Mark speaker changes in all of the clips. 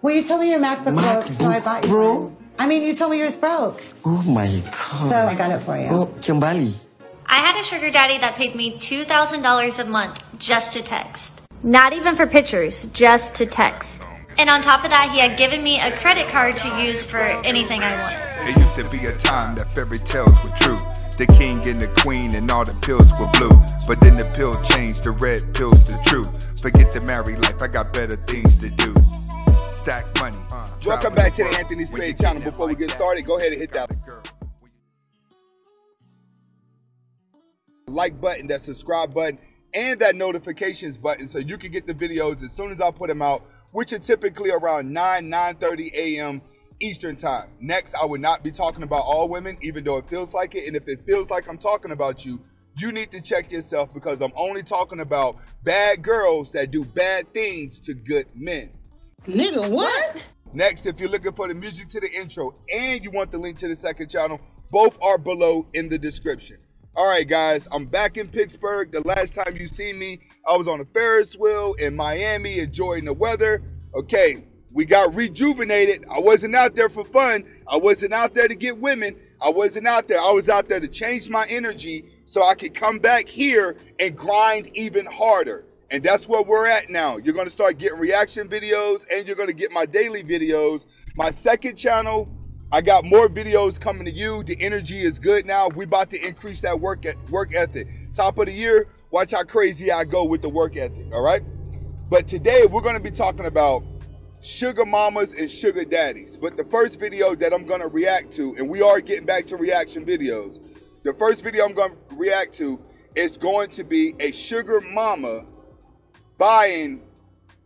Speaker 1: Well, you told me your MacBook broke, so I bought you one. I mean, you told me yours broke.
Speaker 2: Oh my God.
Speaker 1: So I got it for you.
Speaker 2: Oh, kembali.
Speaker 3: I had a sugar daddy that paid me $2,000 a month just to text. Not even for pictures, just to text. And on top of that, he had given me a credit card to use for anything I wanted.
Speaker 4: There used to be a time that fairy tales were true. The king and the queen and all the pills were blue. But then the pill changed, the red pill's the truth. Forget the married life, I got better things to do. Stack money.
Speaker 5: Welcome back to the Anthony Spade channel. Before we get started, go ahead and hit that like button, that subscribe button, and that notifications button so you can get the videos as soon as I put them out, which are typically around 9:30 a.m. Eastern time. Next, I would not be talking about all women, even though it feels like it. And if it feels like I'm talking about you, you need to check yourself, because I'm only talking about bad girls that do bad things to good men.
Speaker 6: Nigga, what?
Speaker 5: Next, if you're looking for the music to the intro and you want the link to the second channel, both are below in the description. All right, guys, I'm back in Pittsburgh. The last time you seen me, I was on a Ferris wheel in Miami enjoying the weather. Okay, we got rejuvenated. I wasn't out there for fun. I wasn't out there to get women. I wasn't out there. I was out there to change my energy so I could come back here and grind even harder. And that's where we're at now. You're going to start getting reaction videos, and you're going to get my daily videos. My second channel, I got more videos coming to you. The energy is good now. We about to increase that work ethic. Top of the year, watch how crazy I go with the work ethic, all right? But today, we're going to be talking about sugar mamas and sugar daddies. But the first video that I'm going to react to, and we are getting back to reaction videos, the first video I'm going to react to is going to be a sugar mama buying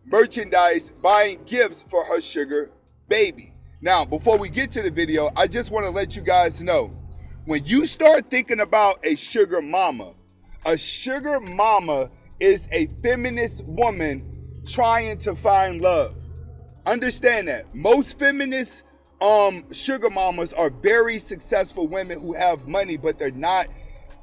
Speaker 5: merchandise, buying gifts for her sugar baby. Now, before we get to the video, I just want to let you guys know, when you start thinking about a sugar mama is a feminist woman trying to find love. Understand that. Most feminist sugar mamas are very successful women who have money, but they're not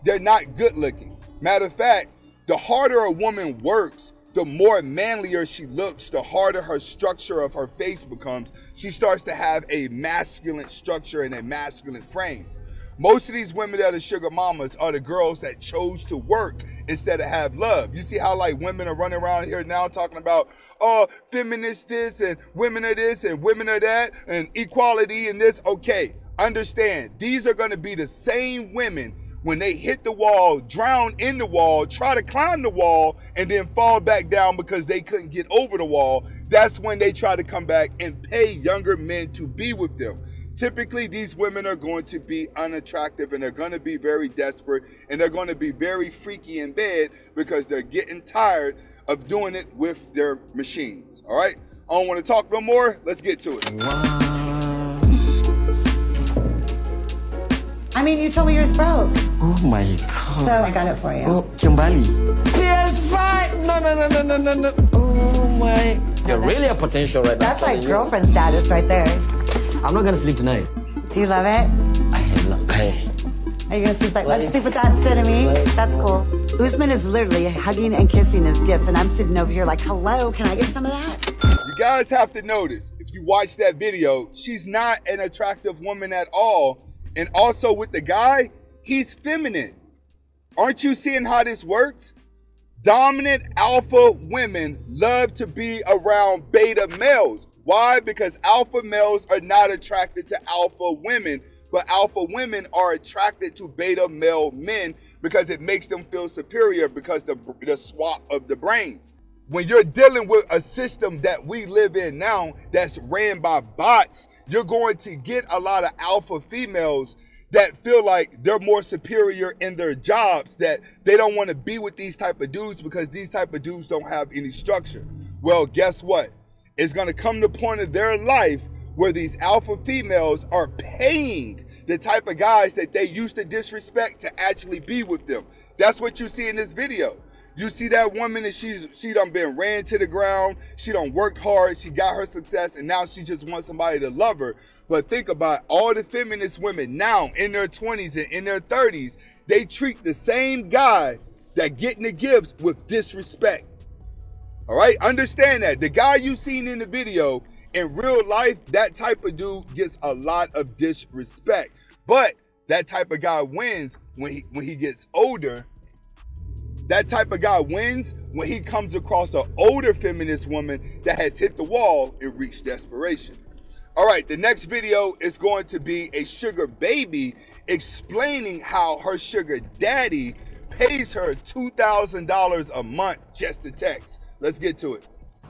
Speaker 5: good looking. Matter of fact, the harder a woman works, the more manlier she looks, the harder her structure of her face becomes. She starts to have a masculine structure and a masculine frame. Most of these women that are sugar mamas are the girls that chose to work instead of have love. You see how like women are running around here now talking about, oh, feminists this and women are this and women are that and equality and this. Okay, understand, these are going to be the same women when they hit the wall, drown in the wall, try to climb the wall, and then fall back down because they couldn't get over the wall. That's when they try to come back and pay younger men to be with them. Typically, these women are going to be unattractive, and they're going to be very desperate, and they're going to be very freaky in bed because they're getting tired of doing it with their machines. All right? I don't want to talk no more. Let's get to it.
Speaker 2: Wow.
Speaker 1: I mean, you told me yours broke.
Speaker 2: Oh my God.
Speaker 1: So I got it for you.
Speaker 2: Oh, kembali. PS5. No. Oh my.
Speaker 7: You're really a potential right now.
Speaker 1: That's like girlfriend status right there.
Speaker 7: I'm not gonna sleep tonight.
Speaker 1: Do you love it? Are you gonna sleep like, let's sleep with that instead of me? That's cool. Usman is literally hugging and kissing his gifts, and I'm sitting over here like, hello, can I get some of that?
Speaker 5: You guys have to notice, if you watch that video, she's not an attractive woman at all. And also with the guy, he's feminine. Aren't you seeing how this works? Dominant alpha women love to be around beta males. Why? Because alpha males are not attracted to alpha women, but alpha women are attracted to beta male men because it makes them feel superior because the swap of the brains. When you're dealing with a system that we live in now that's ran by bots, you're going to get a lot of alpha females that feel like they're more superior in their jobs, that they don't want to be with these type of dudes because these type of dudes don't have any structure. Well, guess what? It's going to come to a point of their life where these alpha females are paying the type of guys that they used to disrespect to actually be with them. That's what you see in this video. You see that woman, and she done been ran to the ground. She done worked hard. She got her success, and now she just wants somebody to love her. But think about all the feminist women now in their 20s and in their 30s. They treat the same guy that getting the gifts with disrespect. All right, understand that. The guy you seen in the video In real life, that type of dude gets a lot of disrespect. But that type of guy wins when he gets older. That type of guy wins when he comes across an older feminist woman that has hit the wall and reached desperation. All right, the next video is going to be a sugar baby explaining how her sugar daddy pays her $2,000 a month just to text. Let's get to it.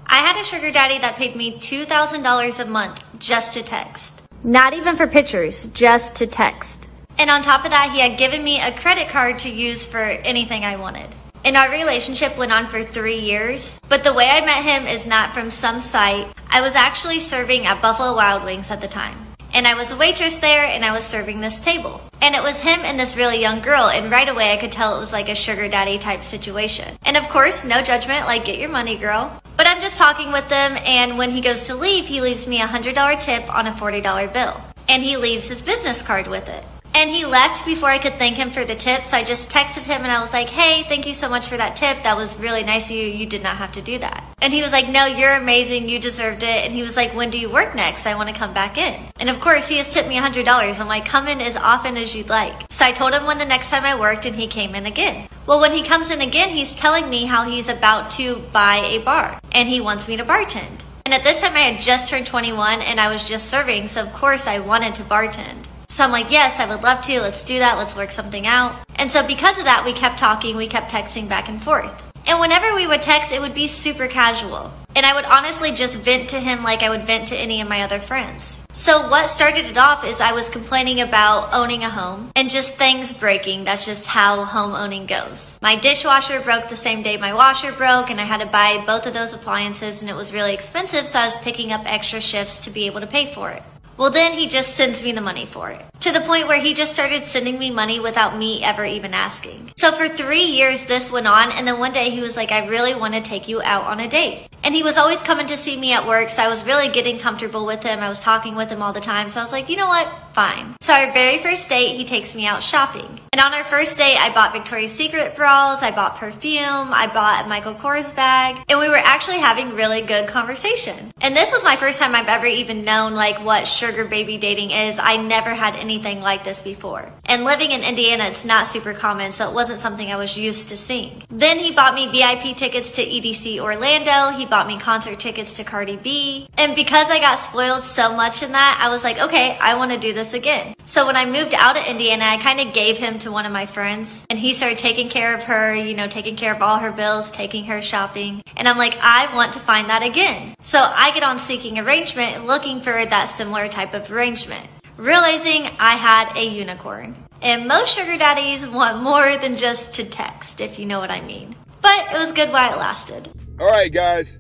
Speaker 3: I had a sugar daddy that paid me $2,000 a month just to text. Not even for pictures, just to text. And on top of that, he had given me a credit card to use for anything I wanted. And our relationship went on for 3 years, but the way I met him is not from some site. I was actually serving at Buffalo Wild Wings at the time. And I was a waitress there, and I was serving this table. And it was him and this really young girl, and right away I could tell it was like a sugar daddy type situation. And of course, no judgment, like get your money, girl. But I'm just talking with them, and when he goes to leave, he leaves me a $100 tip on a $40 bill. And he leaves his business card with it. And he left before I could thank him for the tip, so I just texted him and I was like, hey, thank you so much for that tip. That was really nice of you. You did not have to do that. And he was like, no, you're amazing. You deserved it. And he was like, when do you work next? I want to come back in. And of course, he has tipped me $100. I'm like, come in as often as you'd like. So I told him when the next time I worked, and he came in again. Well, when he comes in again, he's telling me how he's about to buy a bar and he wants me to bartend. And at this time I had just turned 21 and I was just serving. So of course I wanted to bartend. So I'm like, yes, I would love to. Let's do that. Let's work something out. And so because of that, we kept talking. We kept texting back and forth. And whenever we would text, it would be super casual. And I would honestly just vent to him like I would vent to any of my other friends. So what started it off is I was complaining about owning a home and just things breaking. That's just how home owning goes. My dishwasher broke the same day my washer broke, and I had to buy both of those appliances, and it was really expensive, so I was picking up extra shifts to be able to pay for it. Well, then he just sends me the money for it. To the point where he just started sending me money without me ever even asking. So for 3 years this went on, and then one day he was like, I really want to take you out on a date. And he was always coming to see me at work, so I was really getting comfortable with him. I was talking with him all the time, so I was like, you know what? Fine. So our very first date, he takes me out shopping. And on our first date, I bought Victoria's Secret bras, I bought perfume, I bought a Michael Kors bag, and we were actually having really good conversation. And this was my first time I've ever even known like what sugar baby dating is. I never had anything like this before. And living in Indiana, it's not super common, so it wasn't something I was used to seeing. Then he bought me VIP tickets to EDC Orlando. He bought me concert tickets to Cardi B. And because I got spoiled so much in that, I was like, okay, I want to do this again. So when I moved out of Indiana, I kind of gave him to one of my friends, and he started taking care of her, you know, taking care of all her bills, taking her shopping. And I'm like, I want to find that again. So I get on Seeking Arrangement looking for that similar type of arrangement, realizing I had a unicorn. And most sugar daddies want more than just to text, if you know what I mean. But it was good while it lasted.
Speaker 5: All right, guys.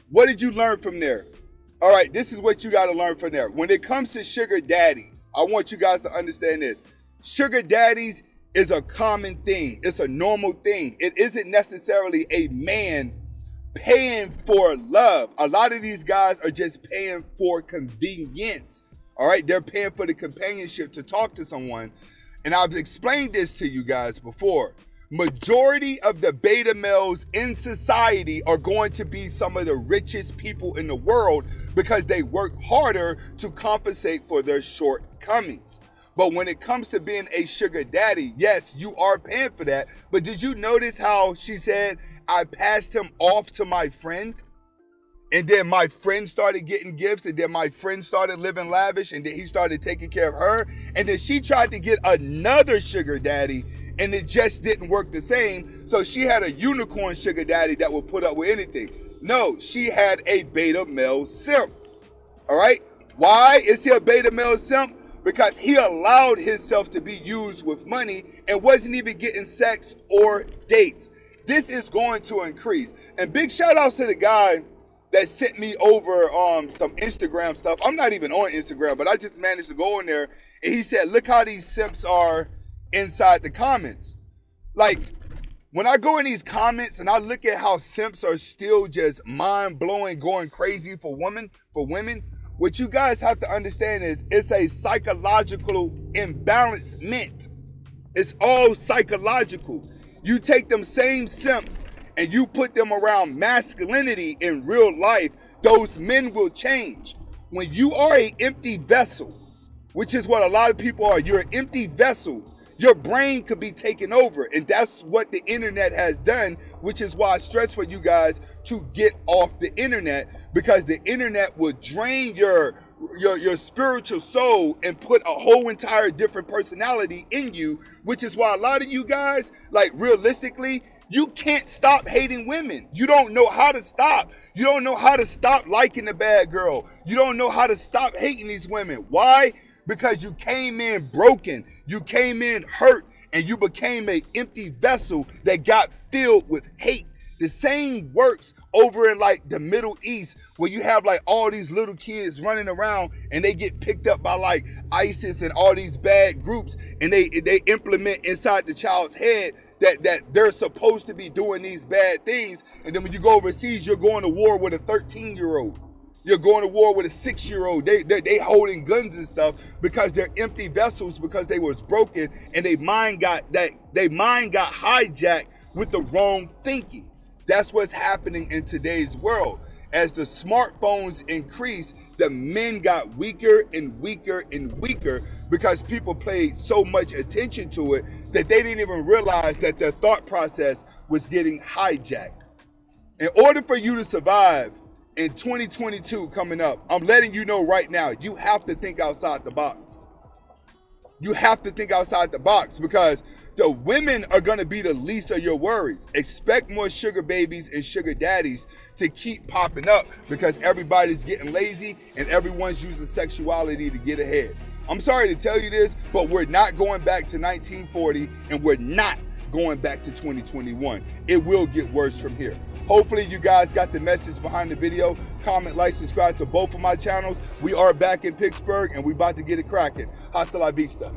Speaker 5: What did you learn from there? All right, this is what you got to learn from there. When it comes to sugar daddies, I want you guys to understand this. Sugar daddies is a common thing. It's a normal thing. It isn't necessarily a man paying for love. A lot of these guys are just paying for convenience. All right, they're paying for the companionship to talk to someone. And I've explained this to you guys before. Majority of the beta males in society are going to be some of the richest people in the world because they work harder to compensate for their shortcomings. But when it comes to being a sugar daddy, yes, you are paying for that. But did you notice how she said, I passed him off to my friend? And then my friend started getting gifts, and then my friend started living lavish, and then he started taking care of her. And then she tried to get another sugar daddy, and it just didn't work the same. So she had a unicorn sugar daddy that would put up with anything. No, she had a beta male simp. All right? Why is he a beta male simp? Because he allowed himself to be used with money and wasn't even getting sex or dates. This is going to increase. And big shout outs to the guy that sent me over some Instagram stuff. I'm not even on Instagram, but I just managed to go in there, and he said, look how these simps are inside the comments. Like, when I go in these comments and I look at how simps are still just mind-blowing, going crazy for women, what you guys have to understand is it's a psychological imbalancement. It's all psychological. You take them same simps and you put them around masculinity in real life, those men will change. when you are an empty vessel, which is what a lot of people are, you're an empty vessel, your brain could be taken over. And that's what the internet has done, which is why I stress for you guys to get off the internet, because the internet will drain your spiritual soul and put a whole entire different personality in you, which is why a lot of you guys, like realistically, you can't stop hating women. You don't know how to stop. You don't know how to stop liking the bad girl. You don't know how to stop hating these women. Why? Because you came in broken. You came in hurt, and you became an empty vessel that got filled with hate. The same works over in like the Middle East, where you have like all these little kids running around and they get picked up by like ISIS and all these bad groups, and they implement inside the child's head that they're supposed to be doing these bad things. And then when you go overseas, you're going to war with a 13-year-old. You're going to war with a 6-year-old. They holding guns and stuff because they're empty vessels, because they was broken and their mind got hijacked with the wrong thinking. That's what's happening in today's world. As the smartphones increase, the men got weaker and weaker and weaker because people paid so much attention to it that they didn't even realize that their thought process was getting hijacked. In order for you to survive in 2022 coming up, I'm letting you know right now, you have to think outside the box. You have to think outside the box, because the women are going to be the least of your worries. Expect more sugar babies and sugar daddies to keep popping up, because everybody's getting lazy and everyone's using sexuality to get ahead. I'm sorry to tell you this, but we're not going back to 1940, and we're not going back to 2021. It will get worse from here. Hopefully you guys got the message behind the video. Comment, like, subscribe to both of my channels. We are back in Pittsburgh and we about to get it cracking. Hasta la vista.